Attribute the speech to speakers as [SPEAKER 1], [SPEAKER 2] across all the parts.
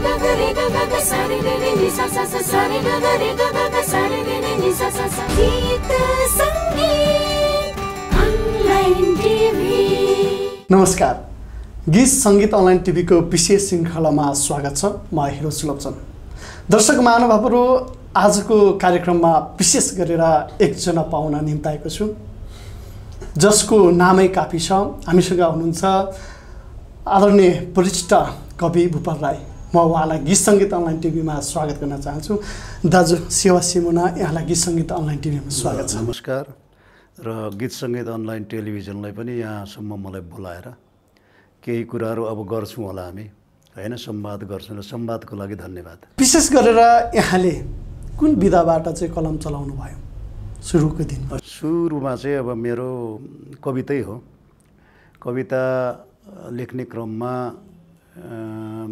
[SPEAKER 1] नमस्कार, गीत सङ्गीत अनलाइन टिभीको विशेष श्रृङ्खलामा स्वागत छ। म हिरो सुलभचन। दर्शक महानुभावहरू, आजको कार्यक्रममा विशेष गरेर एकजना पाहुना निम्ताएको छु जसको नामै काफी छ। हामीसँग हुनुहुन्छ आदरणीय वरिष्ठ कवि भूपाल राई। म उहाँलाई गीत सङ्गीत अनलाइन टिभीमा स्वागत गर्न चाहन्छु। दाजु सेवा सिमुना, यहाँलाई गीत सङ्गीत अनलाइन टिभीमा स्वागत छ।
[SPEAKER 2] नमस्कार। र गीत सङ्गीत अनलाइन टेलिभिजनलाई पनि यहाँसम्म मलाई बोलाएर केही कुराहरू अब गर्छौँ होला हामी, होइन, संवाद गर्छौँ र संवादको लागि धन्यवाद।
[SPEAKER 1] विशेष गरेर यहाँले कुन विधाबाट चाहिँ कलम चलाउनु भयो सुरुको दिन?
[SPEAKER 2] सुरुमा चाहिँ अब मेरो कवितै हो। कविता लेख्ने क्रममा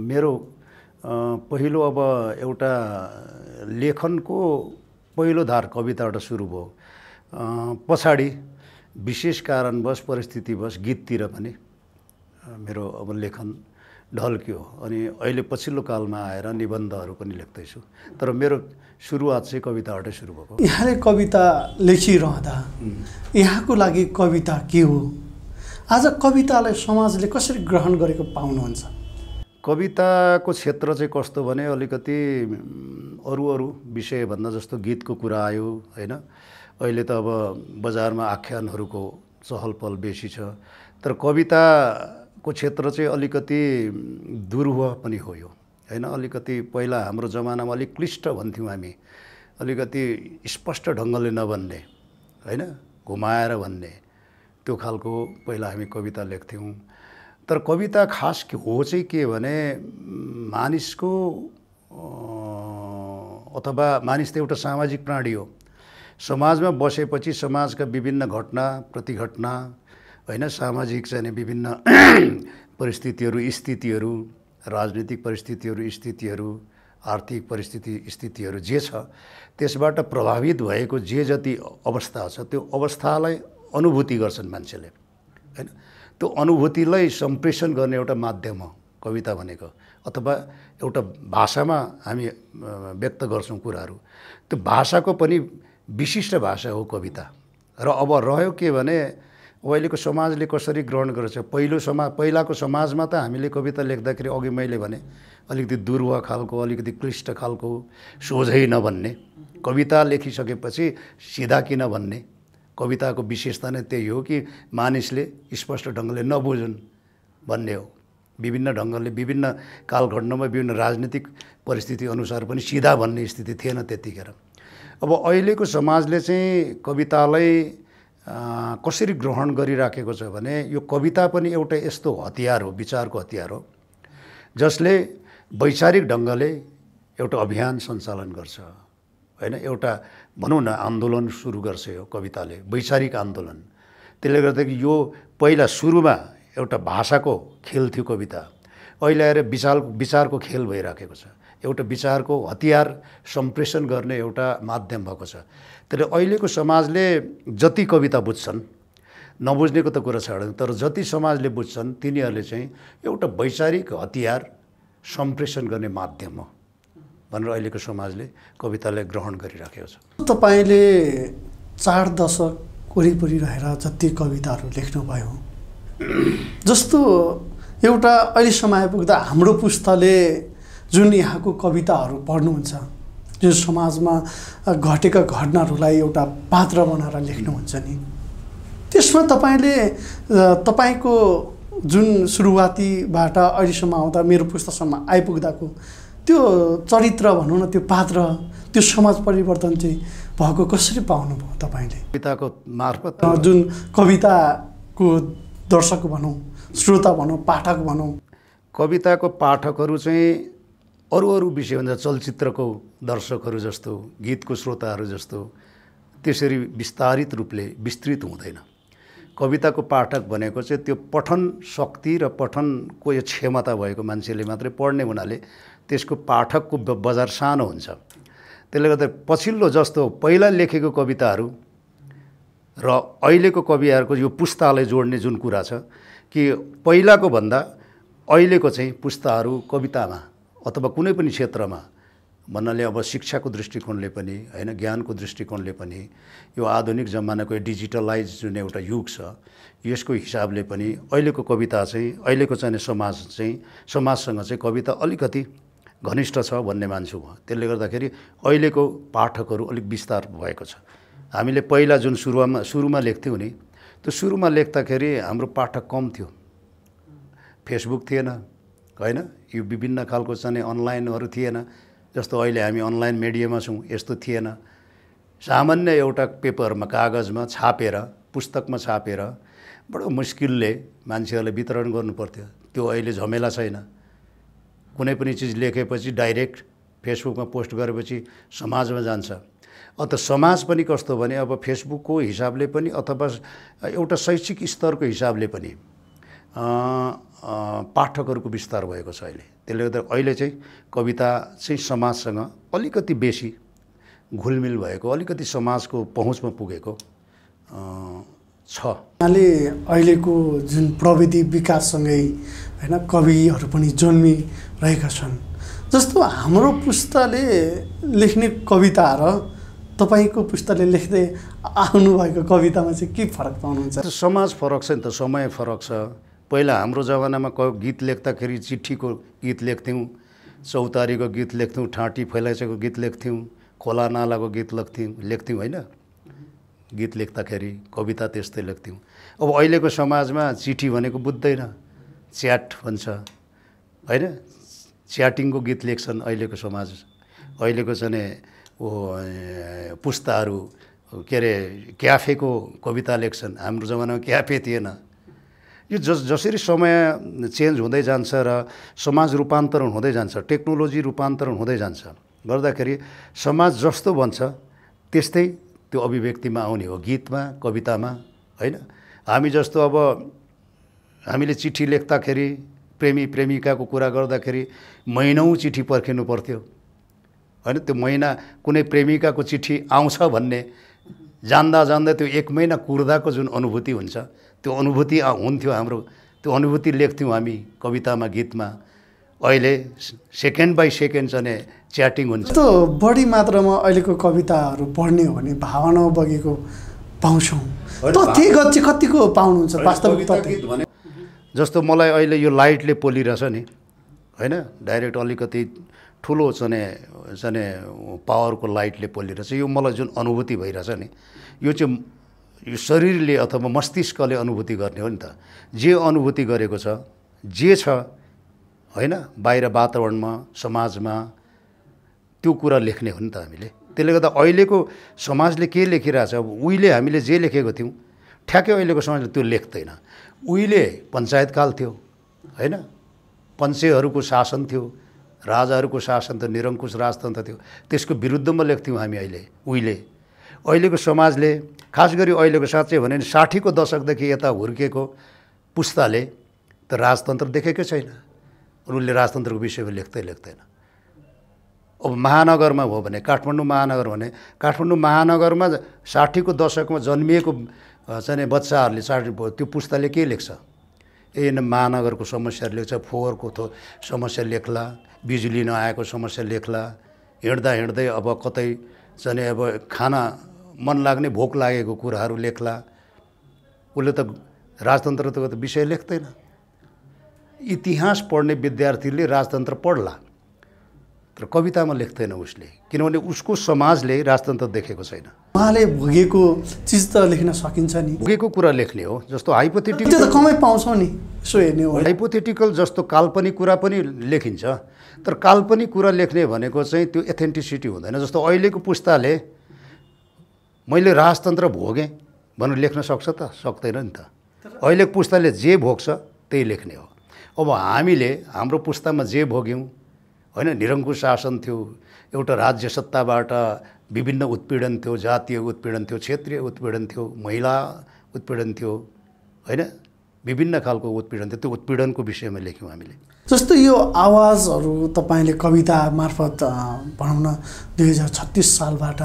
[SPEAKER 2] मेरो पहिलो अब एउटा लेखनको पहिलो धार कविताबाट सुरु भयो। पछाडि विशेष कारणवश परिस्थितिवश गीततिर पनि मेरो अब लेखन ढल्क्यो अनि अहिले पछिल्लो कालमा आएर निबन्धहरू पनि लेख्दैछु। तर मेरो सुरुवात चाहिँ कविताबाटै सुरु भएको।
[SPEAKER 1] यहाँले कविता लेखिरहँदा यहाँको लागि कविता के हो? आज कवितालाई समाजले कसरी ग्रहण गरेको पाउनुहुन्छ?
[SPEAKER 2] कविताको क्षेत्र चाहिँ कस्तो भने अलिकति अरू विषयभन्दा जस्तो गीतको कुरा आयो, होइन। अहिले त अब बजारमा आख्यानहरूको चहल पहल बेसी छ, तर कविताको क्षेत्र चाहिँ अलिकति दुरूह पनि हो यो, होइन। अलिकति पहिला हाम्रो जमानामा अलिक क्लिष्ट भन्थ्यौँ हामी, अलिकति स्पष्ट ढङ्गले नभन्ने, होइन, घुमाएर भन्ने, त्यो खालको पहिला हामी कविता लेख्थ्यौँ। तर कविता खास हो चाहिँ के भने मानिसको अथवा मानिस त एउटा सामाजिक प्राणी हो। समाजमा बसेपछि समाजका विभिन्न घटना प्रतिघटना, होइन, सामाजिक चाहिँ विभिन्न परिस्थितिहरू स्थितिहरू, राजनीतिक परिस्थितिहरू स्थितिहरू, आर्थिक स्थितिहरू जे छ त्यसबाट प्रभावित भएको जे जति अवस्था छ त्यो अवस्थालाई अनुभूति गर्छन् मान्छेले, होइन। त्यो अनुभूतिलाई सम्प्रेषण गर्ने एउटा माध्यम हो कविता भनेको, अथवा एउटा भाषामा हामी व्यक्त गर्छौँ कुराहरू। त्यो भाषाको पनि विशिष्ट भाषा हो कविता। र अब रह्यो के भने अहिलेको समाजले कसरी ग्रहण गर्छ। पहिलाको समाजमा त हामीले कविता लेख्दाखेरि अघि मैले भने अलिकति दुर्वा खालको, अलिकति क्लिष्ट खालको, सोझै नभन्ने। कविता लेखिसकेपछि सिधा किन भन्ने। कविताको विशेषता नै त्यही हो कि मानिसले स्पष्ट ढङ्गले नबुझुन् भन्ने हो। विभिन्न ढङ्गले विभिन्न कालखण्डमा विभिन्न राजनीतिक परिस्थिति अनुसार पनि सिधा भन्ने स्थिति थिएन त्यतिखेर। अब अहिलेको समाजले चाहिँ कवितालाई कसरी ग्रहण गरिराखेको छ भने यो कविता पनि एउटा यस्तो हतियार हो, विचारको हतियार हो, जसले वैचारिक ढङ्गले एउटा अभियान सञ्चालन गर्छ, होइन। एउटा भनौँ न आन्दोलन सुरु गर्छ यो कविताले, वैचारिक आन्दोलन। त्यसले गर्दाखेरि यो पहिला सुरुमा एउटा भाषाको खेल थियो कविता, अहिले आएर विचारको खेल भइराखेको छ। एउटा विचारको हतियार सम्प्रेषण गर्ने एउटा माध्यम भएको छ। तर अहिलेको समाजले जति कविता बुझ्छन्, नबुझ्नेको त कुरा छाड, तर जति समाजले बुझ्छन् तिनीहरूले चाहिँ एउटा वैचारिक हतियार सम्प्रेषण गर्ने माध्यम हो भनेर अहिलेको समाजले कवितालाई ग्रहण गरिराखेको छ।
[SPEAKER 1] तपाईँले 4 दशक वरिपरि रहेर जति कविताहरू लेख्नुभयो, जस्तो एउटा अहिलेसम्म आइपुग्दा हाम्रो पुस्ताले जुन यहाँको कविताहरू पढ्नुहुन्छ, जुन समाजमा घटेका घटनाहरूलाई एउटा पात्र बनाएर लेख्नुहुन्छ नि, त्यसमा तपाईँको जुन सुरुवातीबाट अहिलेसम्म आउँदा मेरो पुस्तासम्म आइपुग्दाको त्यो चरित्र भनौँ न, त्यो पात्र, त्यो समाज परिवर्तन चाहिँ भएको कसरी पाउनुभयो तपाईँले?
[SPEAKER 2] कविताको मार्फत
[SPEAKER 1] जुन कविताको दर्शक भनौँ, श्रोता भनौँ, पाठक भनौँ,
[SPEAKER 2] कविताको पाठकहरू चाहिँ अरू विषयभन्दा चलचित्रको दर्शकहरू जस्तो, गीतको श्रोताहरू जस्तो त्यसरी विस्तारित रूपले विस्तृत हुँदैन। कविताको पाठक भनेको चाहिँ त्यो पठन शक्ति र पठनको यो क्षमता भएको मान्छेले मात्रै पढ्ने हुनाले त्यसको पाठकको बजार सानो हुन्छ। त्यसले गर्दा पछिल्लो जस्तो पहिला लेखेको कविताहरू र अहिलेको कविहरूको यो पुस्तालाई जोड्ने जुन कुरा छ कि पहिलाको भन्दा अहिलेको चाहिँ पुस्ताहरू कवितामा अथवा कुनै पनि क्षेत्रमा भन्नाले अब शिक्षाको दृष्टिकोणले पनि हैन ज्ञानको दृष्टिकोणले पनि यो आधुनिक जमानाको डिजिटलाइज जुन एउटा युग छ यसको हिसाबले पनि अहिलेको कविता चाहिँ अहिलेको चाहिँ समाजसँग चाहिँ कविता अलिकति घनिष्ठ छ भन्ने मान्छु म। त्यसले गर्दाखेरि अहिलेको पाठकहरू अलिक विस्तार भएको छ। हामीले पहिला जुन सुरुमा लेख्थ्यौँ नि त्यो सुरुमा लेख्दाखेरि हाम्रो पाठक कम थियो, फेसबुक थिएन हैन, यो विभिन्न खालको चाहिँ अनलाइनहरू थिएन जस्तो अहिले हामी अनलाइन मिडियामा छौँ यस्तो थिएन। सामान्य एउटा पेपरमा कागजमा छापेर पुस्तकमा छापेर बडो मुस्किलले मान्छेहरूले वितरण गर्नुपर्थ्यो। त्यो अहिले झमेला छैन। कुनै पनि चिज लेखेपछि डाइरेक्ट फेसबुकमा पोस्ट गरेपछि समाजमा जान्छ। अन्त समाज पनि कस्तो भने अब फेसबुकको हिसाबले पनि अथवा एउटा शैक्षिक स्तरको हिसाबले पनि पाठकहरूको विस्तार भएको छ अहिले। त्यसले गर्दा अहिले चाहिँ कविता चाहिँ समाजसँग अलिकति बेसी घुलमिल भएको, अलिकति समाजको पहुँचमा पुगेको छ।
[SPEAKER 1] अहिलेको जुन प्रविधि विकाससँगै हैन कविहरू पनि जन्मिरहेका छन्। जस्तो हाम्रो पुस्ताले लेख्ने कविता र तपाईको पुस्ताले लेख्दै आउनुभएको कवितामा चाहिँ के फरक पाउनुहुन्छ?
[SPEAKER 2] समाज फरक छ नि त, समय फरक छ। पहिला हाम्रो जमानामा गीत लेख्दाखेरि चिठीको गीत लेख्थ्यौँ, चौतारीको गीत लेख्थ्यौँ, ठाँटी फैलाइसकेको गीत लेख्थ्यौँ, खोला नालाको गीत लेख्थ्यौँ हैन। गीत लेख्दाखेरि कविता त्यस्तै लेख्थ्यौँ। अब अहिलेको समाजमा चिठी भनेको बुझ्दैन, च्याट भन्छ हैन, च्याटिङको गीत लेख्छन् अहिलेको समाज। अहिलेको चाहिँ पुस्ताहरू के अरे क्याफेको कविता लेख्छन्। हाम्रो जमानामा क्याफे थिएन। यो जसरी समय चेन्ज हुँदै जान्छ र समाज रूपान्तरण हुँदै जान्छ, टेक्नोलोजी रूपान्तरण हुँदै जान्छ गर्दाखेरि समाज जस्तो बन्छ त्यस्तै त्यो अभिव्यक्तिमा आउने हो, गीतमा कवितामा हैन। हामी जस्तो अब हामीले चिठी लेख्दाखेरि प्रेमी प्रेमिकाको कुरा गर्दाखेरि महिनौँ चिठी पर्खिनु पर्थ्यो हैन। त्यो महिना कुनै प्रेमिकाको चिठी आउँछ भन्ने जान्दा जान्दै त्यो 1 महिना कुर्दाको जुन अनुभूति हुन्छ त्यो अनुभूति हुन्थ्यो हाम्रो। त्यो अनुभूति लेख्थ्यौँ हामी कवितामा गीतमा। अहिले सेकेन्ड बाई सेकेन्ड चाहिँ च्याटिङ हुन्छ।
[SPEAKER 1] त्यो बढी मात्रामा अहिलेको कविताहरू पढ्ने हो भने भावना बगेको पाउँछौँ। तथ्यगत चाहिँ कतिको पाउनुहुन्छ वास्तविक तथ्य?
[SPEAKER 2] जस्तो मलाई अहिले यो लाइटले पोलिरहेछ नि हैन, डाइरेक्ट अलिकति ठुलो चाहिँ पावरको लाइटले पोलिरहेछ। यो मलाई जुन अनुभूति भइरहेछ नि यो चाहिँ यो शरीरले अथवा मस्तिष्कले अनुभूति गर्ने हो नि त। जे अनुभूति गरेको छ जे छ हैन बाहिर वातावरणमा समाजमा त्यो कुरा लेख्ने हो नि त हामीले। त्यसले गर्दा अहिलेको समाजले के लेखिरहेछ, अब उहिले हामीले जे लेखेको थियौँ ठ्याक्कै अहिलेको समाजले त्यो लेख्दैन। उहिले पञ्चायतकाल थियो हैन, पञ्चेहरूको शासन थियो, राजाहरूको शासन थियो, निरङ्कुश राजतन्त्र थियो, त्यसको विरुद्धमा लेख्थ्यौँ हामी उहिले। अहिलेको समाजले खास गरी अहिलेको साँच्चै भने 60 को दशकदेखि यता हुर्केको पुस्ताले त राजतन्त्र देखेकै छैन। उनले राजतन्त्रको विषयमा लेख्दैन। अब महानगरमा हो भने काठमाडौँ महानगर भने काठमाडौँ महानगरमा 60 को दशकमा जन्मिएको चाहिँ बच्चाहरूले त्यो पुस्ताले के लेख्छ? महानगरको समस्याहरू लेख्छ, फोहोरको समस्या लेख्ला, बिजुली नआएको समस्या लेख्ला, हिँड्दै अब कतै चाहिँ अब खाना मन लाग्ने भोक लागेको कुराहरू लेख्ला। उसले त राजतन्त्रको त विषय लेख्दैन। इतिहास पढ्ने विद्यार्थीले राजतन्त्र पढ्ला तर कवितामा लेख्दैन उसले, किनभने उसको समाजले राजतन्त्र देखेको छैन।
[SPEAKER 1] उहाँले भोगेको चिज त लेख्न सकिन्छ नि,
[SPEAKER 2] भोगेको कुरा लेख्ने हो। जस्तो हाइपोथेटिकल
[SPEAKER 1] त्यो त कमै पाउँछौँ नि यसो हेर्ने हो।
[SPEAKER 2] हाइपोथेटिकल जस्तो काल्पनिक कुरा पनि लेखिन्छ, तर काल्पनिक कुरा लेख्ने भनेको चाहिँ त्यो एथेन्टिसिटी हुँदैन। जस्तो अहिलेको पुस्ताले मैले राजतन्त्र भोगेँ भनेर लेख्न सक्छ त? सक्दैन नि त। अहिलेको पुस्ताले जे भोग्छ त्यही लेख्ने हो। अब हामीले हाम्रो पुस्तामा जे भोग्यौँ हैन, निरङ्कुश शासन थियो, एउटा राज्य सत्ताबाट विभिन्न उत्पीडन थियो, जातीय उत्पीडन थियो, क्षेत्रीय उत्पीडन थियो, महिला उत्पीडन थियो हैन, विभिन्न खालको उत्पीडन थियो। त्यो उत्पीडनको विषयमा लेख्यौँ हामीले।
[SPEAKER 1] जस्तो यो आवाजहरू तपाईँले कविता मार्फत भनौँ न 2036 सालबाट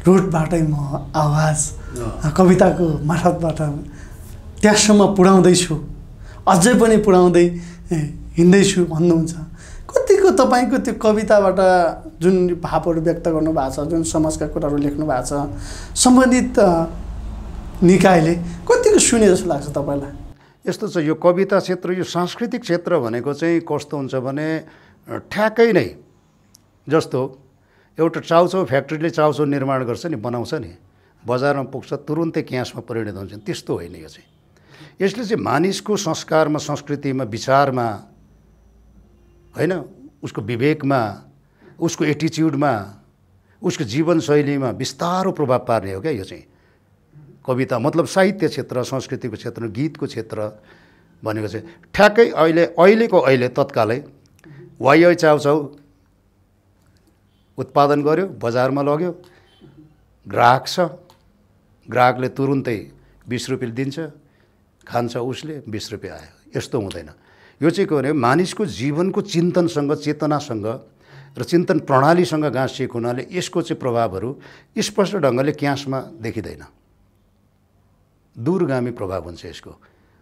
[SPEAKER 1] रुटबाटै म आवाज कविताको मार्फतबाट त्यहाँसम्म पुर्याउँदैछु, अझै पनि पुर्याउँदै हिँड्दैछु भन्नुहुन्छ। कतिको कतिको तपाईँको त्यो कविताबाट जुन भावहरू व्यक्त गर्नुभएको छ, जुन समाजका कुराहरू लेख्नु भएको छ, सम्बन्धित निकायले कतिको सुने जस्तो लाग्छ तपाईँलाई?
[SPEAKER 2] यस्तो छ, यो कविता क्षेत्र, यो सांस्कृतिक क्षेत्र भनेको चाहिँ कस्तो हुन्छ भने ठ्याक्कै नै जस्तो एउटा चाउचाउ फ्याक्ट्रीले चाउचाउ निर्माण गर्छ नि, बनाउँछ नि, बजारमा पुग्छ, तुरुन्तै क्यासमा परिणत हुन्छ, त्यस्तो होइन यो चाहिँ। यसले चाहिँ मानिसको संस्कारमा, संस्कृतिमा, विचारमा, होइन, उसको विवेकमा, उसको एटिच्युडमा, उसको जीवनशैलीमा बिस्तारो प्रभाव पार्ने हो क्या यो चाहिँ। कविता मतलब साहित्य क्षेत्र, संस्कृतिको क्षेत्र, गीतको क्षेत्र भनेको चाहिँ ठ्याक्कै अहिले तत्कालै वाइ चाउचाउ उत्पादन गर्यो, बजारमा लग्यो, ग्राहक छ, ग्राहकले तुरुन्तै 20 रुपियाँ दिन्छ, खान्छ उसले, 20 रुपियाँ आयो, यस्तो हुँदैन। यो चाहिँ के भने मानिसको जीवनको चिन्तनसँग, चेतनासँग र चिन्तन प्रणालीसँग गाँसिएको हुनाले यसको चाहिँ प्रभावहरू स्पष्ट ढङ्गले क्यासमा देखिँदैन, दूरगामी प्रभाव हुन्छ यसको।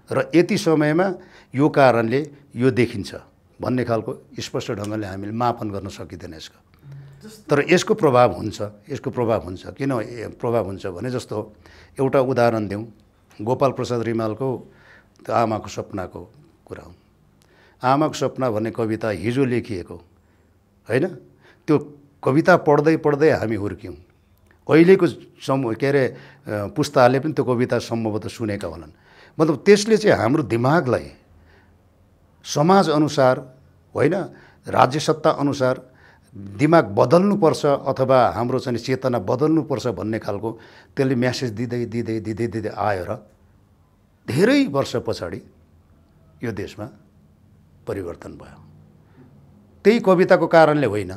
[SPEAKER 2] र यति समयमा यो कारणले यो देखिन्छ भन्ने खालको स्पष्ट ढङ्गले हामीले मापन गर्न सकिँदैन यसको। तर यसको प्रभाव हुन्छ, यसको प्रभाव हुन्छ। किन प्रभाव हुन्छ भने जस्तो एउटा उदाहरण दिउँ, गोपाल प्रसाद रिमालको त्यो आमाको सपनाको कुरा हो। आमाको सपना भन्ने कविता हिजो लेखिएको होइन, त्यो कविता पढ्दै पढ्दै हामी हुर्क्यौँ। अहिलेको पुस्ताले पनि त्यो कविता सम्भवतः सुनेका होलान्। मतलब त्यसले चाहिँ हाम्रो दिमागलाई समाज अनुसार होइन, राज्य सत्ता अनुसार दिमाग बदल्नुपर्छ अथवा हाम्रो चाहिँ चेतना बदल्नुपर्छ भन्ने खालको त्यसले म्यासेज दिँदै दिँदै दिँदै दिँदै आयो र धेरै वर्ष पछाडि यो देशमा परिवर्तन भयो। त्यही कविताको कारणले होइन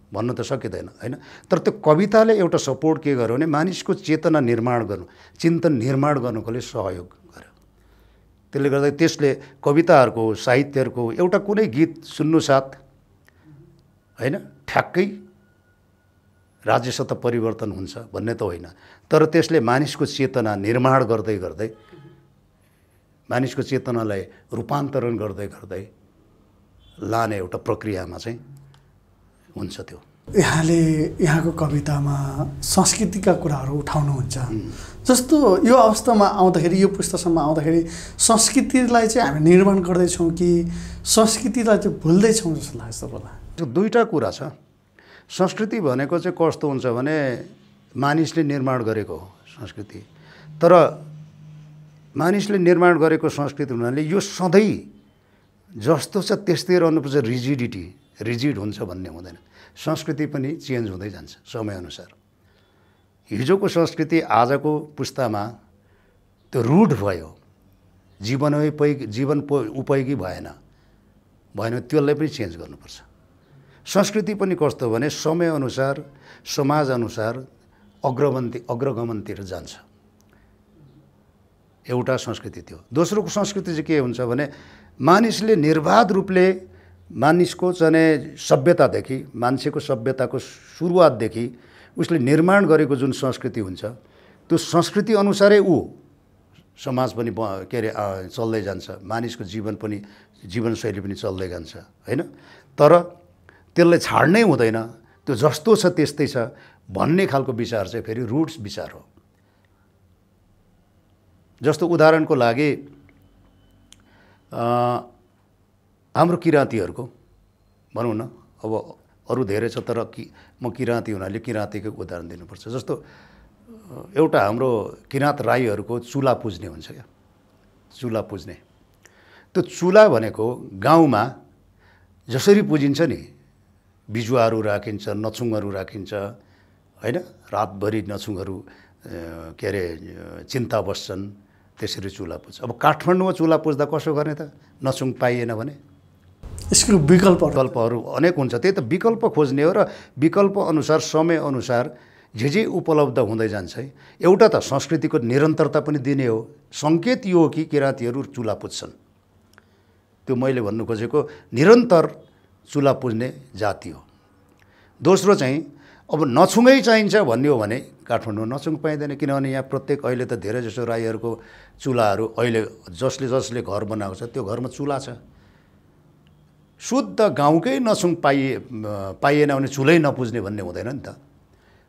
[SPEAKER 2] भन्नु त सकिँदैन होइन। तर त्यो कविताले एउटा सपोर्ट के गर्यो भने मानिसको चेतना निर्माण गर्नु, चिन्तन निर्माण गर्नुको लागि सहयोग गर्यो। त्यसले गर्दा त्यसले कविताहरूको, साहित्यहरूको एउटा कुनै गीत सुन्नु साथ होइन ठ्याक्कै राज्य सत्ता परिवर्तन हुन्छ भन्ने त होइन, तर त्यसले मानिसको चेतना निर्माण गर्दै गर्दै, मानिसको चेतनालाई रूपान्तरण गर्दै गर्दै लाने एउटा प्रक्रियामा चाहिँ हुन्छ त्यो।
[SPEAKER 1] यहाँले यहाँको कवितामा संस्कृतिका कुराहरू उठाउनुहुन्छ। जस्तो यो अवस्थामा आउँदाखेरि, यो पुस्तासम्म आउँदाखेरि संस्कृतिलाई चाहिँ हामी निर्माण गर्दैछौँ कि संस्कृतिलाई चाहिँ भुल्दैछौँ जस्तो लाग्छ तपाईँलाई?
[SPEAKER 2] दुईवटा कुरा छ। संस्कृति भनेको चाहिँ कस्तो हुन्छ भने मानिसले निर्माण गरेको हो संस्कृति, तर मानिसले निर्माण गरेको संस्कृति हुनाले यो सधैँ जस्तो छ त्यस्तै रहनुपर्छ, रिजिड हुन्छ भन्ने हुँदैन। संस्कृति पनि चेन्ज हुँदै जान्छ समयअनुसार। हिजोको संस्कृति आजको पुस्तामा त्यो रूढ भयो, जीवन उपयोगी भएन, त्यसलाई पनि चेन्ज गर्नुपर्छ। संस्कृति पनि कस्तो भने समयअनुसार, समाजअनुसार अग्रगमनतिर जान्छ। एउटा संस्कृति थियो। दोस्रोको संस्कृति चाहिँ के हुन्छ भने मानिसले निर्बाध रूपले मानिसको चाहिँ सभ्यतादेखि, मान्छेको सभ्यताको सुरुवातदेखि उसले निर्माण गरेको जुन संस्कृति हुन्छ त्यो संस्कृति अनुसारै समाज पनि चल्दै जान्छ, मानिसको जीवनशैली पनि चल्दै जान्छ होइन। तर त्यसलाई छाड्नै हुँदैन, त्यो जस्तो छ त्यस्तै छ भन्ने खालको विचार चाहिँ फेरि रुट्स विचार हो। जस्तो उदाहरणको लागि हाम्रो किराँतीहरूको भनौँ न, अब अरू धेरै छ तर म किराँती हुनाले किराँतीको उदाहरण दिनुपर्छ। जस्तो एउटा हाम्रो किराँत राईहरूको चुला पुज्ने हुन्छ क्या, चुला पुज्ने। त्यो चुला भनेको गाउँमा जसरी पुजिन्छ नि, बिजुवाहरू राखिन्छ, नछुङहरू राखिन्छ होइन, रातभरि नछुङहरू चिन्ता बस्छन्, त्यसरी चुला पुज्छ। अब काठमाडौँमा चुला पुज्दा कसो गर्ने त? नछुङ पाइएन भने
[SPEAKER 1] यसको विकल्पहरू
[SPEAKER 2] अनेक हुन्छ। त्यही त विकल्प खोज्ने हो र विकल्प अनुसार, समय अनुसार जे उपलब्ध हुँदै जान्छ है। एउटा त संस्कृतिको निरन्तरता पनि दिने हो। सङ्केत यो हो कि किराँतीहरू चुला पुज्छन्, त्यो मैले भन्नु खोजेको निरन्तर चुला पुज्ने जाति हो। दोस्रो चाहिँ अब नछुङै चाहिन्छ भन्ने हो भने काठमाडौँमा नछुङ पाइँदैन, किनभने यहाँ प्रत्येक अहिले त धेरै जसो राईहरूको चुलाहरू अहिले जसले घर बनाएको छ त्यो घरमा चुला छ। शुद्ध गाउँकै नसुङ पाइएन भने चुलै नपुज्ने भन्ने हुँदैन नि त।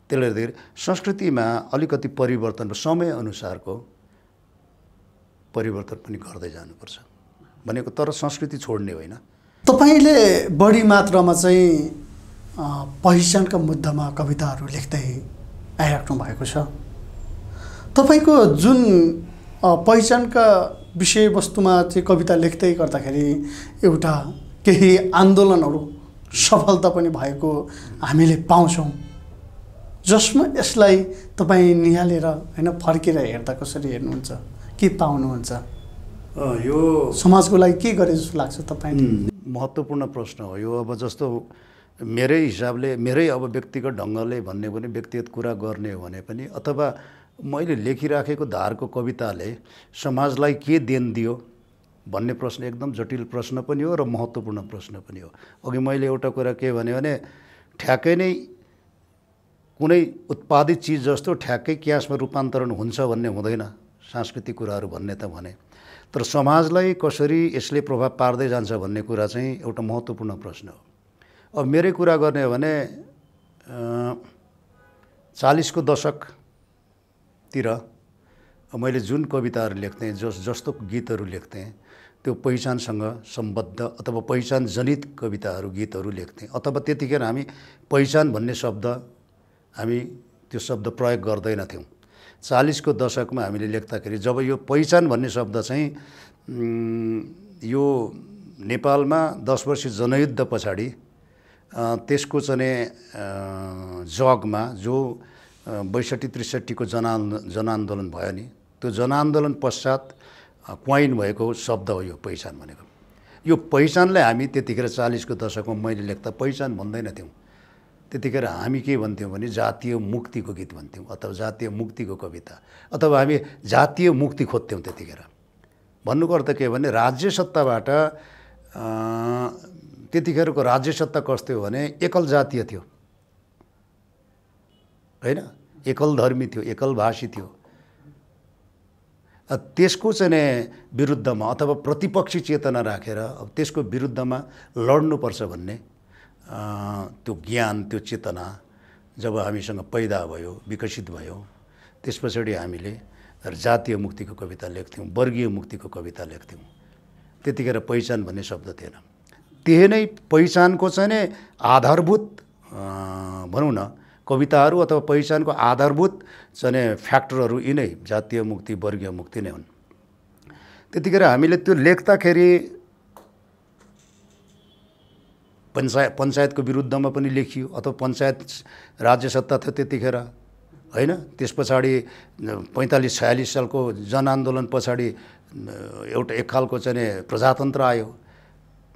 [SPEAKER 2] त्यसले गर्दाखेरि संस्कृतिमा अलिकति परिवर्तन समयअनुसारको परिवर्तन पनि गर्दै जानुपर्छ भनेको, तर संस्कृति छोड्ने होइन।
[SPEAKER 1] तपाईँले बढी मात्रामा चाहिँ पहिचानका मुद्दामा कविताहरू लेख्दै आइराख्नु भएको छ। तपाईँको जुन पहिचानका विषयवस्तुमा चाहिँ कविता लेख्दै गर्दाखेरि एउटा केही आन्दोलनहरू सफलता पनि भएको हामीले पाउँछौँ, जसमा यसलाई तपाईँ निहालेर होइन फर्केर हेर्दा कसरी हेर्नुहुन्छ, के पाउनुहुन्छ?
[SPEAKER 2] यो
[SPEAKER 1] समाजको लागि के गरे जस्तो लाग्छ तपाईँले?
[SPEAKER 2] महत्त्वपूर्ण प्रश्न हो यो। अब जस्तो मेरै हिसाबले, मेरै अब व्यक्तिगत ढङ्गले भन्ने भने, व्यक्तिगत कुरा गर्ने हो भने पनि, अथवा मैले लेखिराखेको धारको कविताले समाजलाई के देन दियो भन्ने प्रश्न एकदम जटिल प्रश्न पनि हो र महत्त्वपूर्ण प्रश्न पनि हो। अघि मैले एउटा कुरा के भने ठ्याक्कै नै कुनै उत्पादित चिज जस्तो ठ्याक्कै क्यासमा रूपान्तरण हुन्छ भन्ने हुँदैन सांस्कृतिक कुराहरू भन्ने त भने, तर समाजलाई कसरी यसले प्रभाव पार्दै जान्छ भन्ने कुरा चाहिँ एउटा महत्त्वपूर्ण प्रश्न हो। अब मेरै कुरा गर्ने हो भने 40 को दशकतिर मैले जुन कविताहरू लेख्थेँ, जस्तो गीतहरू लेख्थेँ, त्यो पहिचानसँग सम्बद्ध अथवा पहिचान जनित कविताहरू गीतहरू लेख्थेँ। अथवा त्यतिखेर हामी पहिचान भन्ने शब्द हामी त्यो शब्द प्रयोग गर्दैनथ्यौँ। 40 को दशकमा हामीले लेख्दाखेरि जब यो पहिचान भन्ने शब्द चाहिँ यो नेपालमा 10 वर्ष जनयुद्ध पछाडि त्यसको चाहिँ जगमा जो 62-63 को जनआन्दोलन भयो नि, त्यो जनआन्दोलन पश्चात क्वाइन भएको शब्द हो यो पहिचान भनेको। यो पहिचानलाई हामी त्यतिखेर 40 को दशकमा मैले लेख्दा पहिचान भन्दैनथ्यौँ। त्यतिखेर हामी के भन्थ्यौँ भने जातीय मुक्तिको गीत भन्थ्यौँ अथवा जातीय मुक्तिको कविता, अथवा हामी जातीय मुक्ति खोज्थ्यौँ। त्यतिखेर भन्नुको अर्थ के भने राज्य सत्ताबाट त्यतिखेरको राज्य सत्ता कस्तो हो भने एकल जातीय थियो होइन, एकल धर्मी थियो, एकल भाषी थियो। त्यसको चाहिँ विरुद्धमा अथवा प्रतिपक्षी चेतना राखेर अब त्यसको विरुद्धमा लड्नुपर्छ भन्ने त्यो ज्ञान, त्यो चेतना जब हामीसँग पैदा भयो, विकसित भयो, त्यस पछाडि हामीले जातीय मुक्तिको कविता लेख्थ्यौँ, वर्गीय मुक्तिको कविता लेख्थ्यौँ। त्यतिखेर पहिचान भन्ने शब्द थिएन। त्यही नै पहिचानको चाहिँ नै आधारभूत भनौँ न कविताहरू अथवा पहिचानको आधारभूत चाहिँ फ्याक्टरहरू यिनै जातीय मुक्ति, वर्गीय मुक्ति नै हुन्। त्यतिखेर हामीले त्यो लेख्दाखेरि पञ्चायतको विरुद्धमा पनि लेखियो, अथवा पञ्चायत राज्य सत्ता थियो त्यतिखेर होइन। त्यस पछाडि 45-46 सालको जनआन्दोलन पछाडि एउटा एक खालको चाहिँ प्रजातन्त्र आयो,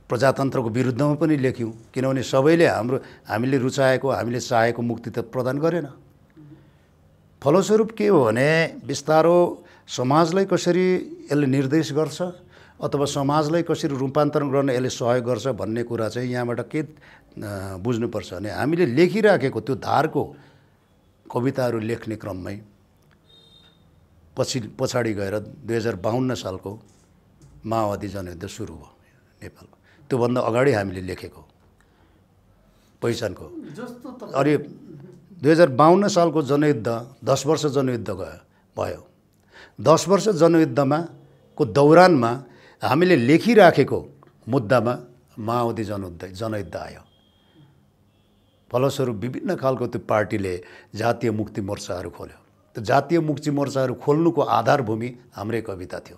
[SPEAKER 2] प्रजातन्त्रको विरुद्धमा पनि लेख्यौँ, किनभने सबैले हामीले रुचाएको, हामीले चाहेको मुक्ति त प्रदान गरेन। फलस्वरूप के हो भने बिस्तारो समाजलाई कसरी यसले निर्देश गर्छ अथवा समाजलाई कसरी रूपान्तरण गर्न यसले सहयोग गर्छ भन्ने कुरा चाहिँ यहाँबाट के बुझ्नुपर्छ भने हामीले लेखिराखेको त्यो धारको कविताहरू लेख्ने क्रममै पछाडि गएर 2052 सालको माओवादी जनयुद्ध सुरु भयो नेपालको। त्योभन्दा अगाडि हामीले लेखेको पहिचानको अनि 2052 सालको जनयुद्ध 10 वर्ष जनयुद्ध भयो। 10 वर्ष जनयुद्धमा को दौरानमा हामीले लेखिराखेको मुद्दामा माओवादी जनयुद्ध आयो। फलस्वरूप विभिन्न खालको त्यो पार्टीले जातीय मुक्ति मोर्चाहरू खोल्यो। त्यो जातीय मुक्ति मोर्चाहरू खोल्नुको आधारभूमि हाम्रै कविता थियो।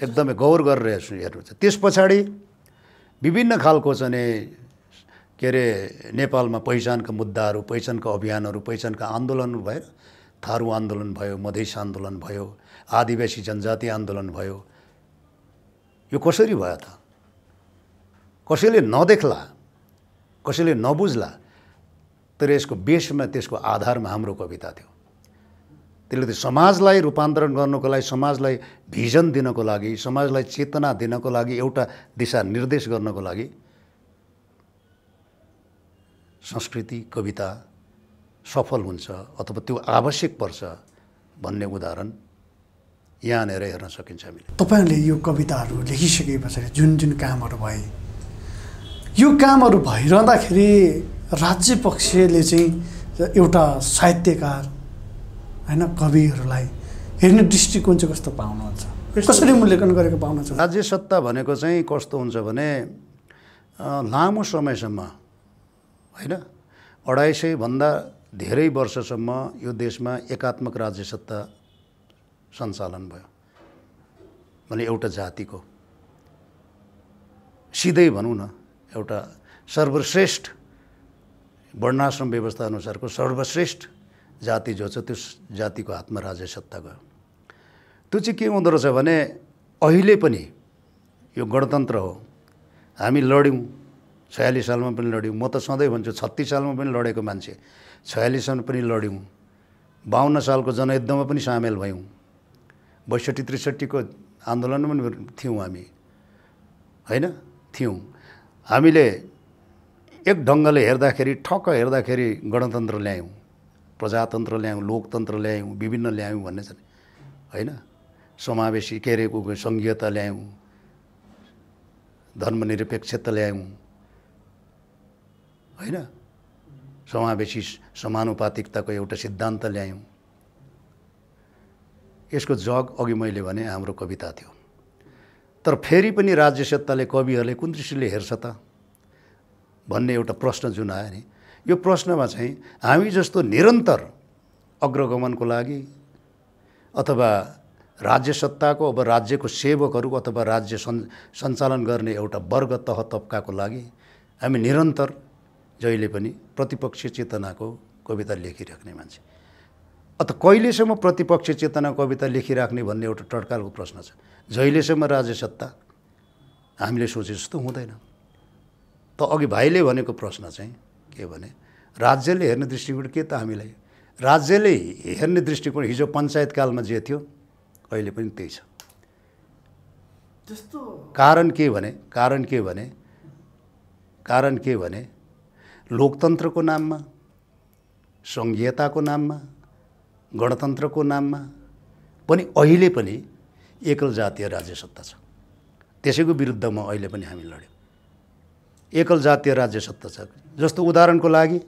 [SPEAKER 2] एकदमै गौर गरेर हेर्नुहुन्छ। त्यस पछाडि विभिन्न खालको चाहिँ के अरे नेपालमा पहिचानका मुद्दाहरू, पहिचानका अभियानहरू, पहिचानका आन्दोलनहरू भएर थारू आन्दोलन भयो, मधेस आन्दोलन भयो, आदिवासी जनजाति आन्दोलन भयो। यो कसरी भयो त? कसैले नदेख्ला, कसैले नबुझ्ला, तर यसको बेसमा, त्यसको आधारमा हाम्रो कविता थियो। त्यसले त समाजलाई रूपान्तरण गर्नको लागि, समाजलाई भिजन दिनको लागि, समाजलाई चेतना दिनको लागि, एउटा दिशा निर्देश गर्नको लागि संस्कृति, कविता सफल हुन्छ अथवा त्यो आवश्यक पर्छ भन्ने उदाहरण यहाँनिर हेर्न सकिन्छ हामीले।
[SPEAKER 1] तपाईँहरूले यो कविताहरू लेखिसके पछाडि जुन जुन कामहरू भए, यो कामहरू भइरहँदाखेरि राज्य पक्षले चाहिँ एउटा साहित्यकार होइन कविहरूलाई हेर्ने दृष्टिकोण चाहिँ कस्तो पाउनुहुन्छ, कसरी मूल्याङ्कन गरेको पाउनुहुन्छ?
[SPEAKER 2] राज्य सत्ता भनेको चाहिँ कस्तो हुन्छ भने लामो समयसम्म होइन 250 भन्दा धेरै वर्षसम्म यो देशमा एकात्मक राज्य सत्ता सञ्चालन भयो भने एउटा जातिको सिधै भनौँ न एउटा सर्वश्रेष्ठ वर्णाश्रम व्यवस्था अनुसारको सर्वश्रेष्ठ जाति जो छ त्यो जातिको हातमा राज्य सत्ता गयो। त्यो चाहिँ के हुँदो रहेछ भने अहिले पनि यो गणतन्त्र हो, हामी लड्यौँ 46 सालमा पनि लड्यौँ, म त सधैँ भन्छु 36 सालमा पनि लडेको मान्छे, 46 सालमा पनि लड्यौँ, 52 सालको जनयुद्धमा पनि सामेल भयौँ, 62-63 को आन्दोलनमा पनि थियौँ हामी होइन थियौँ। हामीले एक ढङ्गले हेर्दाखेरि ठक्क हेर्दाखेरि गणतन्त्र ल्यायौँ, प्रजातन्त्र ल्यायौँ, लोकतन्त्र ल्यायौँ, विभिन्न ल्यायौँ भन्ने छ होइन, समावेशी के अरे सङ्घीयता ल्यायौँ, धर्मनिरपेक्षता ल्यायौँ होइन, समावेशी समानुपातिकताको एउटा सिद्धान्त ल्यायौँ। यसको जग अघि मैले भने हाम्रो कविता थियो। तर फेरि पनि राज्य सत्ताले कविहरूले कुन दृष्टिले हेर्छ त भन्ने एउटा प्रश्न जुन आयो नि, यो प्रश्नमा चाहिँ हामी जस्तो निरन्तर अग्रगमनको लागि अथवा राज्य सत्ताको अब राज्यको सेवकहरू अथवा राज्य सञ्चालन गर्ने एउटा वर्ग तह तबकाको लागि हामी निरन्तर जहिले पनि प्रतिपक्षी चेतनाको कविता लेखिराख्ने मान्छे। अथवा कहिलेसम्म प्रतिपक्षी चेतना कविता लेखिराख्ने भन्ने एउटा टड्कालको प्रश्न छ। जहिलेसम्म राज्य सत्ता हामीले सोचे जस्तो हुँदैन। त अघि भाइले भनेको प्रश्न चाहिँ के भने राज्यले हेर्ने दृष्टिकोण के त हामीलाई राज्यले हेर्ने दृष्टिकोण हिजो पञ्चायतकालमा जे थियो अहिले पनि त्यही छ।
[SPEAKER 1] त्यस्तो
[SPEAKER 2] कारण के भने लोकतन्त्रको नाममा, सङ्घीयताको नाममा, गणतन्त्रको नाममा पनि अहिले पनि एकल जातीय राज्य सत्ता छ। त्यसैको विरुद्धमा अहिले पनि हामी लड्यौँ। एकल जातीय राज्य सत्ता छ। जस्तो उदाहरणको लागि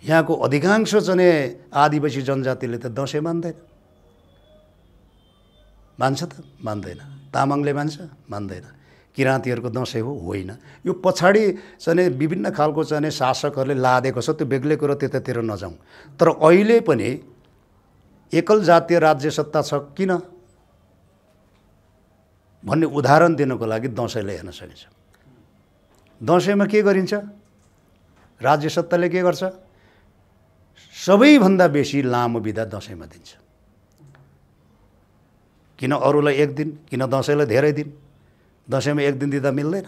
[SPEAKER 2] यहाँको अधिकांश चाहिँ आदिवासी जनजातिले त दसैँ मान्दैन, मान्छ त मान्दैन, तामाङले मान्छ मान्दैन, किराँतीहरूको दसैँ हो होइन। यो पछाडि चाहिँ विभिन्न खालको चाहिँ शासकहरूले लादेको छ, त्यो बेग्लै कुरो, त्यतातिर नजाउँ। तर अहिले पनि एकल जातीय राज्य सत्ता छ किन भन्ने उदाहरण दिनको लागि दसैँलाई हेर्न सकिन्छ। दसैँमा के गरिन्छ? राज्य सत्ताले के गर्छ? सबैभन्दा बेसी लामो बिदा दसैँमा दिन्छ। किन अरूलाई एक दिन, किन दसैँलाई धेरै दिन? दसैँमा एक दिन दिँदा मिल्दैन।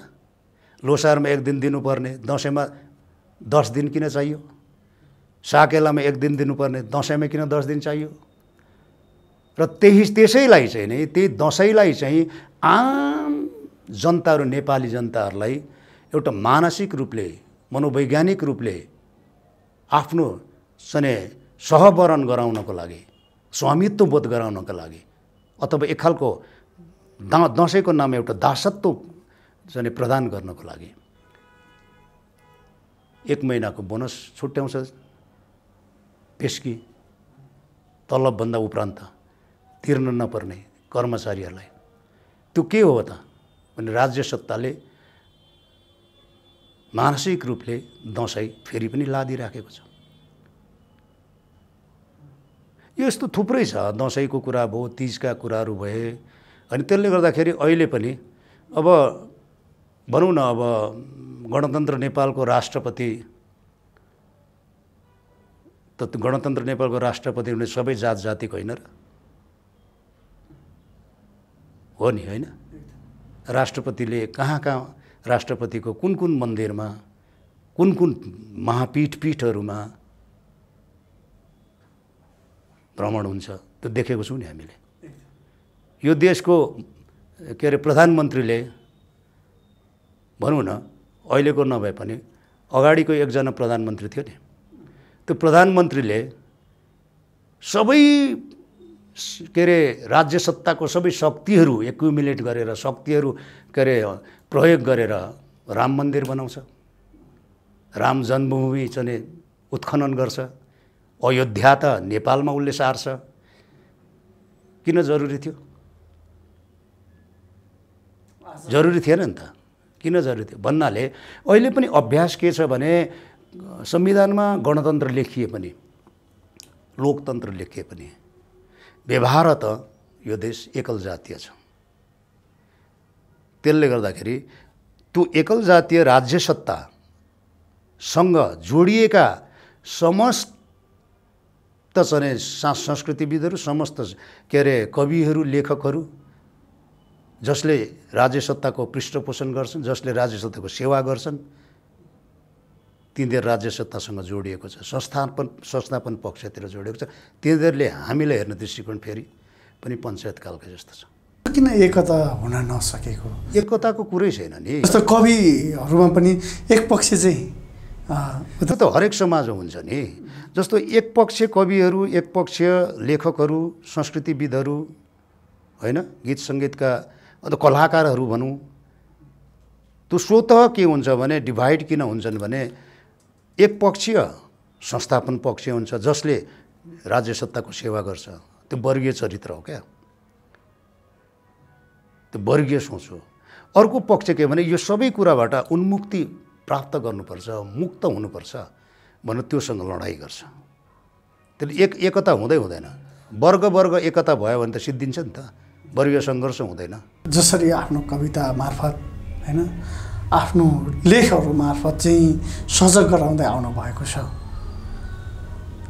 [SPEAKER 2] लोसारमा एक दिन दिनुपर्ने, दसैँमा 10 दिन किन चाहियो? साकेलामा एक दिन दिनुपर्ने, दसैँमा किन 10 दिन चाहियो? र त्यसैलाई चाहिँ नि त्यही दसैँलाई चाहिँ आम जनताहरू, नेपाली जनताहरूलाई एउटा मानसिक रूपले, मनोवैज्ञानिक रूपले आफ्नो चाहिँ सहवरण गराउनको लागि, स्वामित्व बोध गराउनको लागि अथवा एक खालको दसैँको नाम एउटा दासत्व चाहिँ प्रदान गर्नको लागि 1 महिनाको बोनस छुट्याउँछ पेस्की, तलबभन्दा उपरान्त तिर्न नपर्ने कर्मचारीहरूलाई। त्यो के हो त भने राज्य सत्ताले मानसिक रूपले दसैँ फेरि पनि लादिराखेको छ। यस्तो थुप्रै छ। दसैँको कुरा भयो, तीजका कुराहरू भए, अनि त्यसले गर्दाखेरि अहिले पनि अब भनौँ न, अब गणतन्त्र नेपालको राष्ट्रपति त गणतन्त्र नेपालको राष्ट्रपति हुने सबै जात जातिको होइन र हो नि, होइन? राष्ट्रपतिले कहाँ राष्ट्रपतिको कुन कुन मन्दिरमा, कुन महापीठहरूमा भ्रमण हुन्छ त्यो देखेको छौँ नि हामीले। यो देशको के अरे प्रधानमन्त्रीले भनौँ न, अहिलेको नभए पनि अगाडिको एकजना प्रधानमन्त्री थियो नि, त्यो प्रधानमन्त्रीले सबै के अरे राज्य सत्ताको सबै शक्तिहरू एक्युमुलेट गरेर शक्तिहरू के अरे प्रयोग गरेर राम मन्दिर बनाउँछ, राम जन्मभूमि चाहिँ उत्खनन गर्छ, अयोध्या त नेपालमा उसले सार्छ। किन जरुरी थियो? जरुरी थिएन नि त। किन जरुरी थियो भन्नाले अहिले पनि अभ्यास के छ भने संविधानमा गणतन्त्र लेखिए पनि लोकतन्त्र लेखिए पनि व्यवहार त यो देश एकल जातीय छ। त्यसले गर्दाखेरि त्यो एकल जातीय राज्य सत्तासँग जोडिएका समस्त चाहिँ संस्कृतिविदहरू, समस्त के अरे कविहरू, लेखकहरू जसले राज्य सत्ताको पृष्ठपोषण गर्छन्, जसले राज्य सत्ताको सेवा गर्छन्, तिनीहरू राज्य सत्तासँग जोडिएको छ। संस्थापन पक्षतिर जोडिएको छ। तिनीहरूले हामीलाई हेर्ने दृष्टिकोण फेरि पनि पञ्चायतकालकै जस्तो छ।
[SPEAKER 1] किन एकता हुन नसकेको?
[SPEAKER 2] एकताको कुरै छैन नि।
[SPEAKER 1] जस्तो कविहरूमा पनि एक पक्ष चाहिँ
[SPEAKER 2] त्यो त हरेक समाजमा हुन्छ नि। जस्तो एक पक्ष कविहरू, एक पक्ष लेखकहरू, संस्कृतिविदहरू, होइन, गीत सङ्गीतका अन्त कलाकारहरू भनौँ, त्यो स्वतः के हुन्छ भने डिभाइड किन हुन्छन् भने एक पक्षीय संस्थापन पक्ष हुन्छ जसले राज्य सत्ताको सेवा गर्छ, त्यो वर्गीय चरित्र हो क्या, त्यो वर्गीय सोच हो। अर्को पक्ष के भने यो सबै कुराबाट उन्मुक्ति प्राप्त गर्नुपर्छ, मुक्त हुनुपर्छ भनेर त्योसँग लडाइँ गर्छ। त्यसले एकता हुँदैन। वर्ग एकता भयो भने त सिद्धिन्छ नि त, वर्गीय सङ्घर्ष हुँदैन।
[SPEAKER 1] जसरी आफ्नो कविता मार्फत होइन, आफ्नो लेखहरू मार्फत चाहिँ सजग गराउँदै आउनुभएको छ,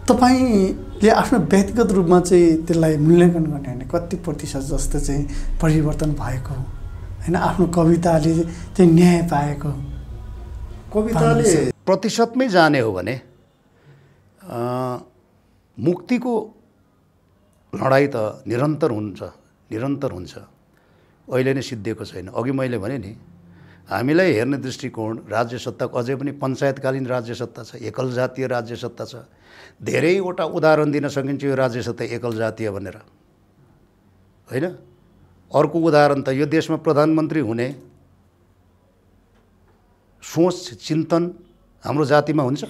[SPEAKER 1] तपाईँले आफ्नो व्यक्तिगत रूपमा चाहिँ त्यसलाई मूल्याङ्कन गर्ने भने कति प्रतिशत जस्तो चाहिँ परिवर्तन भएको होइन? आफ्नो कविताले चाहिँ न्याय पाएको?
[SPEAKER 2] कविताले प्रतिशतमै जाने हो भने मुक्तिको लडाइँ त निरन्तर हुन्छ। अहिले नै सिद्धिएको छैन। अघि मैले भने नि, हामीलाई हेर्ने दृष्टिकोण राज्य सत्ताको अझै पनि पञ्चायतकालीन राज्य सत्ता छ, एकल जातीय राज्य सत्ता छ। धेरैवटा उदाहरण दिन सकिन्छ यो राज्य सत्ता एकल जातीय भनेर, होइन? अर्को उदाहरण त यो देशमा प्रधानमन्त्री हुने सोच चिन्तन हाम्रो जातिमा हुन्छ?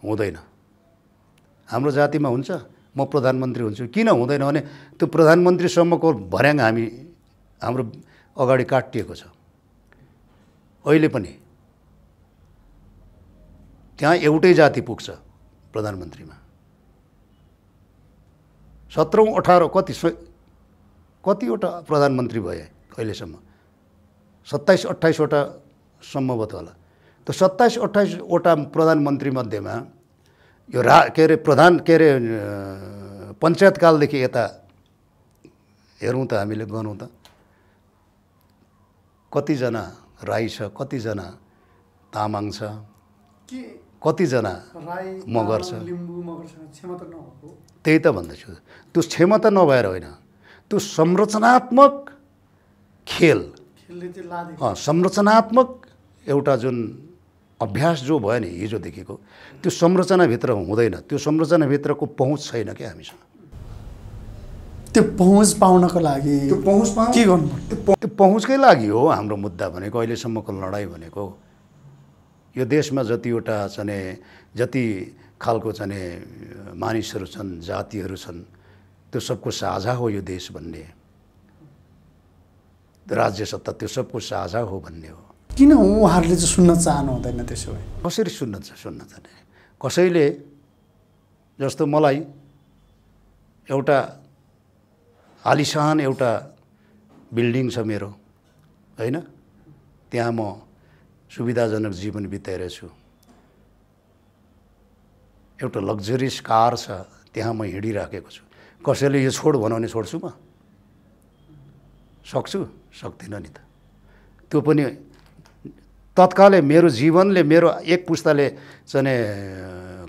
[SPEAKER 2] हुँदैन। हाम्रो जातिमा हुन्छ म प्रधानमन्त्री हुन्छु, किन हुँदैन भने त्यो प्रधानमन्त्रीसम्मको भर्याङ हाम्रो अगाडि काटिएको छ। अहिले पनि त्यहाँ एउटै जाति पुग्छ प्रधानमन्त्रीमा। 17औं 18 कतिवटा प्रधानमन्त्री भए अहिलेसम्म? 27-28वटा सम्भवतः होला। त्यो 27-28वटा प्रधानमन्त्री मध्येमा यो पञ्चायतकालदेखि यता हेरौँ त, हामीले गरौँ त, कतिजना राई छ, कतिजना तामाङ छ, कतिजना मगर छ? त्यही त भन्दैछु। त्यो क्षमता नभएर होइन, त्यो संरचनात्मक खेल, संरचनात्मक एउटा जुन अभ्यास जो भयो नि हिजोदेखिको, त्यो संरचनाभित्र हुँदैन। त्यो संरचनाभित्रको पहुँच छैन क्या हामीसँग।
[SPEAKER 1] त्यो पहुँच पाउनको लागि के गर्नु?
[SPEAKER 2] त्यो पहुँचकै लागि हो हाम्रो मुद्दा भनेको, अहिलेसम्मको लडाइँ भनेको। यो देशमा जतिवटा जति खालको मानिसहरू छन्, जातिहरू छन्, त्यो सबको साझा हो यो देश भन्ने, राज्य सत्ता त्यो सबको साझा हो भन्ने हो।
[SPEAKER 1] किन उहाँहरूले चाहिँ सुन्न चाहनु हुँदैन त्यसो भए?
[SPEAKER 2] कसरी सुन्न चाहने? कसैले, जस्तो मलाई एउटा आलिशान एउटा बिल्डिङ छ मेरो, होइन, त्यहाँ म सुविधाजनक जीवन बिताइरहेछु। एउटा लग्जरियस कार छ, त्यहाँ म हिँडिराखेको छु। कसैले यो छोड भनौँ भने छोड्छु म? सक्छु? सक्दिनँ नि त। त्यो पनि तत्कालै मेरो जीवनले, मेरो एक पुस्ताले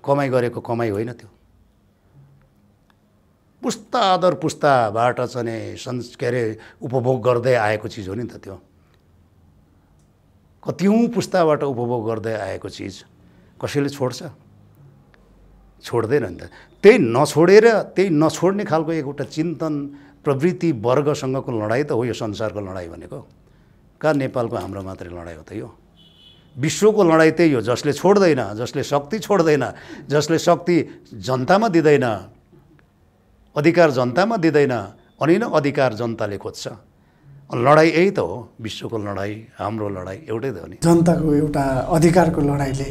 [SPEAKER 2] कमाइ गरेको कमाइ होइन त्यो। पुस्ता दर पुस्ताबाट उपभोग गर्दै आएको चिज हो नि त त्यो। कतिौँ पुस्ताबाट उपभोग गर्दै आएको चिज कसैले छोड्छ? छोड्दैन नि त। त्यही नछोडेर त्यही नछोड्ने खालको एउटा चिन्तन प्रवृत्ति वर्गसँगको लडाइँ त हो यो संसारको लडाइँ भनेको। कहाँ नेपालको हाम्रो मात्रै लडाइँ हो त यो? विश्वको लडाइँ त्यही हो। जसले छोड्दैन, जसले शक्ति छोड्दैन, जसले शक्ति जनतामा दिँदैन, अधिकार जनतामा दिँदैन, अनि न अधिकार जनताले खोज्छ। लडाइँ यही त हो, विश्वको लडाइँ, हाम्रो लडाइँ एउटै त हो नि।
[SPEAKER 1] जनताको एउटा अधिकारको लडाइँले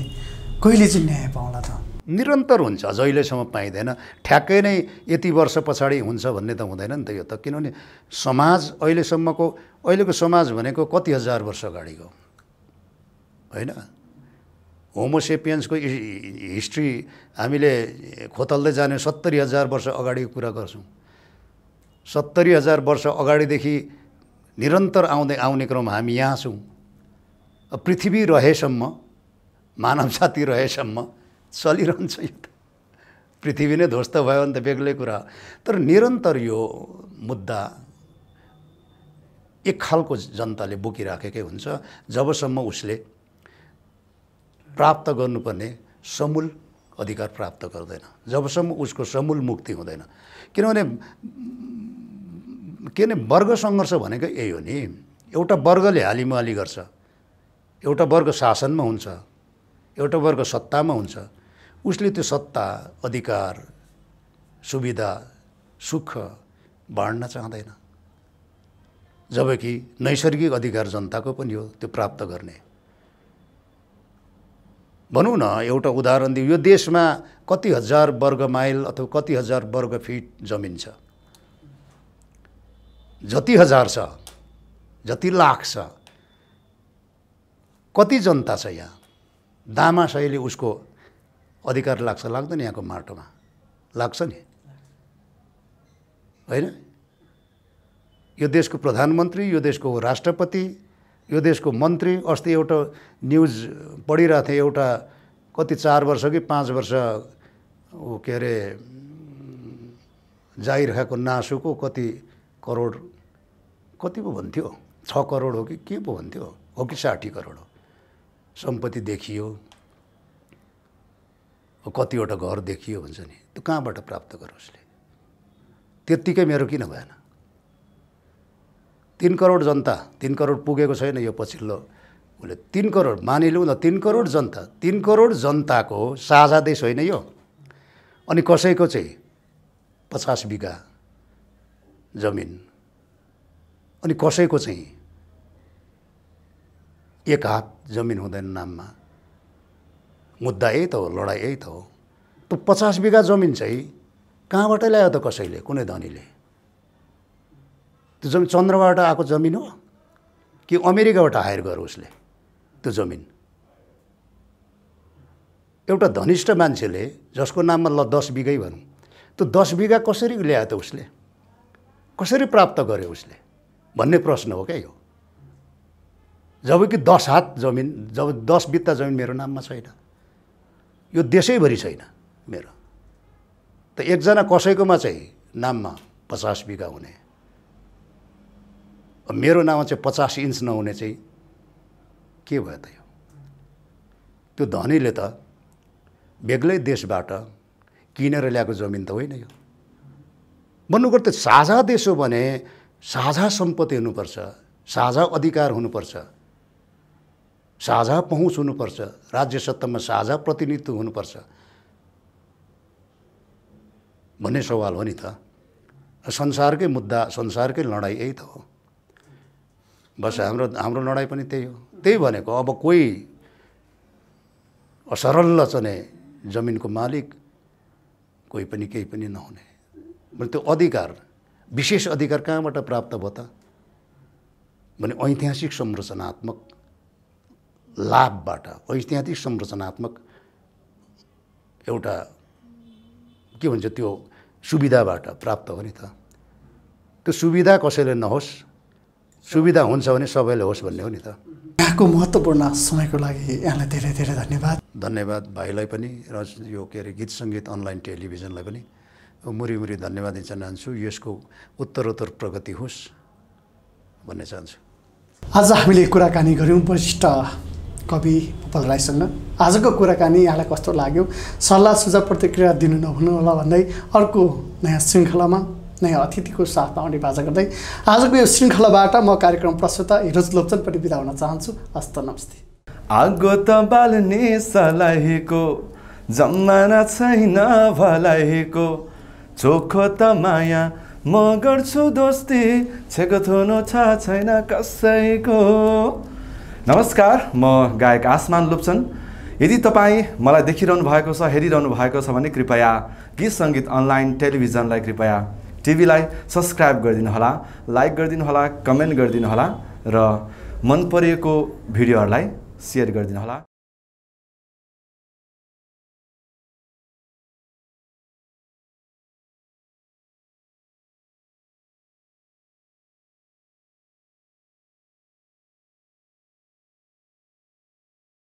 [SPEAKER 1] कहिले चाहिँ न्याय पाउला त?
[SPEAKER 2] निरन्तर हुन्छ, जहिलेसम्म पाइँदैन। ठ्याक्कै नै यति वर्ष पछाडि हुन्छ भन्ने त हुँदैन नि त यो त। किनभने समाज अहिलेको समाज भनेको कति हजार वर्ष अगाडिको होइन। होमोसेपियन्सको हिस्ट्री हामीले खोतल्दै जाने 70,000 वर्ष अगाडिको कुरा गर्छौँ। 70,000 वर्ष अगाडिदेखि निरन्तर आउने क्रम हामी यहाँ छौँ। पृथ्वी रहेसम्म, मानव जाति रहेसम्म चलिरहन्छ यो त। पृथ्वी नै ध्वस्त भयो भने त बेग्लै कुरा। तर निरन्तर यो मुद्दा एक खालको जनताले बोकिराखेकै हुन्छ जबसम्म उसले प्राप्त गर्नुपर्ने समूल अधिकार प्राप्त गर्दैन, जबसम्म उसको समूल मुक्ति हुँदैन। किनभने वर्ग सङ्घर्ष भनेको यही हो नि। एउटा वर्गले हालिमुहाली गर्छ, एउटा वर्ग शासनमा हुन्छ, एउटा वर्ग सत्तामा हुन्छ। उसले त्यो सत्ता, अधिकार, सुविधा, सुख बाँड्न चाहँदैन, जबकि नैसर्गिक अधिकार जनताको पनि हो त्यो प्राप्त गर्ने। भनौँ न, एउटा उदाहरण दिउँ। यो देशमा कति हजार वर्ग माइल अथवा कति हजार वर्ग फिट जमिन छ? जति हजार छ, जति लाख छ, कति जनता छ यहाँ? दामासैले उसको अधिकार लाग्छ लाग्दैन? यहाँको माटोमा लाग्छ नि, होइन? यो देशको प्रधानमन्त्री, यो देशको राष्ट्रपति, यो देशको मन्त्री। अस्ति एउटा न्युज पढिरहेको थिएँ, एउटा कति 4 वर्ष कि 5 वर्ष के अरे जाइरहेको नासुको कति करोड, कति पो भन्थ्यो, 6 करोड हो कि के पो भन्थ्यो, हो कि 60 करोड हो सम्पत्ति देखियो, कतिवटा घर देखियो भन्छ नि। त्यो कहाँबाट प्राप्त गर्यो उसले? त्यत्तिकै मेरो किन भएन? 3 करोड जनता, 3 करोड पुगेको छैन यो पछिल्लो उसले। 3 करोड मानिलिउँ न, 3 करोड जनता, 3 करोड जनताको साझा देश होइन यो। अनि कसैको चाहिँ 50 बिघा जमिन, अनि कसैको चाहिँ 1 हात जमिन हुँदैन नाममा। मुद्दा यही त हो, लडाइँ यही त हो। त्यो 50 बिघा जमिन चाहिँ कहाँबाट ल्यायो त कसैले, कुनै धनीले? त्यो जमिन चन्द्रबाट आएको जमिन हो कि अमेरिकाबाट हायर गर्यो उसले त्यो जमिन? एउटा धनिष्ठ मान्छेले जसको नाममा ल 10 बिघै भनौँ, त्यो 10 बिघा कसरी ल्यायो त उसले? कसरी प्राप्त गर्यो उसले भन्ने प्रश्न हो क्या यो। जबकि 10 हात जमिन, जब 10 बित्ता जमिन मेरो नाममा छैन, यो देशैभरि छैन मेरो। त एकजना कसैकोमा चाहिँ नाममा 50 बिघा हुने, मेरो नाममा चाहिँ 50 इन्च नहुने चाहिँ के भयो त यो? त्यो धनीले त बेग्लै देशबाट किनेर ल्याएको जमिन त होइन यो। भन्नुपर्दा त साझा देश हो भने साझा सम्पत्ति हुनुपर्छ, साझा अधिकार हुनुपर्छ, साझा पहुँच हुनुपर्छ, राज्य सत्तामा साझा प्रतिनिधित्व हुनुपर्छ भन्ने सवाल हो नि त। संसारकै मुद्दा, संसारकै लडाइँ यही त हो। बस हाम्रो लडाइँ पनि त्यही हो। त्यही भनेको अब कोही असरल चने जमिनको मालिक, कोही पनि केही पनि नहुने, भने त्यो अधिकार, विशेष अधिकार कहाँबाट प्राप्त भयो त भने ऐतिहासिक संरचनात्मक लाभबाट, ऐतिहासिक संरचनात्मक एउटा के भन्छ त्यो सुविधाबाट प्राप्त हो नि त। त्यो सुविधा कसैले नहोस्, सुविधा हुन्छ भने सबैले होस् भन्ने हो नि त।
[SPEAKER 1] यहाँको महत्त्वपूर्ण समयको लागि यहाँलाई धेरै धेरै धन्यवाद।
[SPEAKER 2] धन्यवाद भाइलाई पनि र यो के अरे गीत सङ्गीत अनलाइन टेलिभिजनलाई पनि मुरी धन्यवाद दिन चाहन्छु। यसको उत्तरोत्तर प्रगति होस् भन्ने चाहन्छु।
[SPEAKER 1] आज हामीले कुराकानी गऱ्यौँ वरिष्ठ कवि भूपाल राईसँग आजको कुराकानी यहाँलाई कस्तो लाग्यो, सल्लाह सुझाव प्रतिक्रिया दिनु नभुल्नुहोला भन्दै अर्को नयाँ श्रृङ्खलामा नयाँ अतिथिको साथमा आउने बाजा गर्दै आजको यो श्रृङ्खलाबाट म कार्यक्रम प्रस्तुता हिरोज लोप्चनपट्टि बिदा हुन चाहन्छु। हस्त नमस्ते।
[SPEAKER 3] आगो त बाल्ने सलाहीको जमाना छैन भलाहीको, चोखो त माया म गर्छु दोस्ती, छेको थुनो छ छैन कसैको। नमस्कार, म गायक आसमान लोप्चन। यदि तपाईँ मलाई देखिरहनु भएको छ, हेरिरहनु भएको छ भने कृपया गीत सङ्गीत अनलाइन टेलिभिजनलाई कृपया टिभीलाई सब्सक्राइब गरिदिनुहोला, लाइक गरिदिनुहोला, कमेन्ट गरिदिनुहोला र मन परेको भिडियोहरूलाई सेयर गरिदिनुहोला।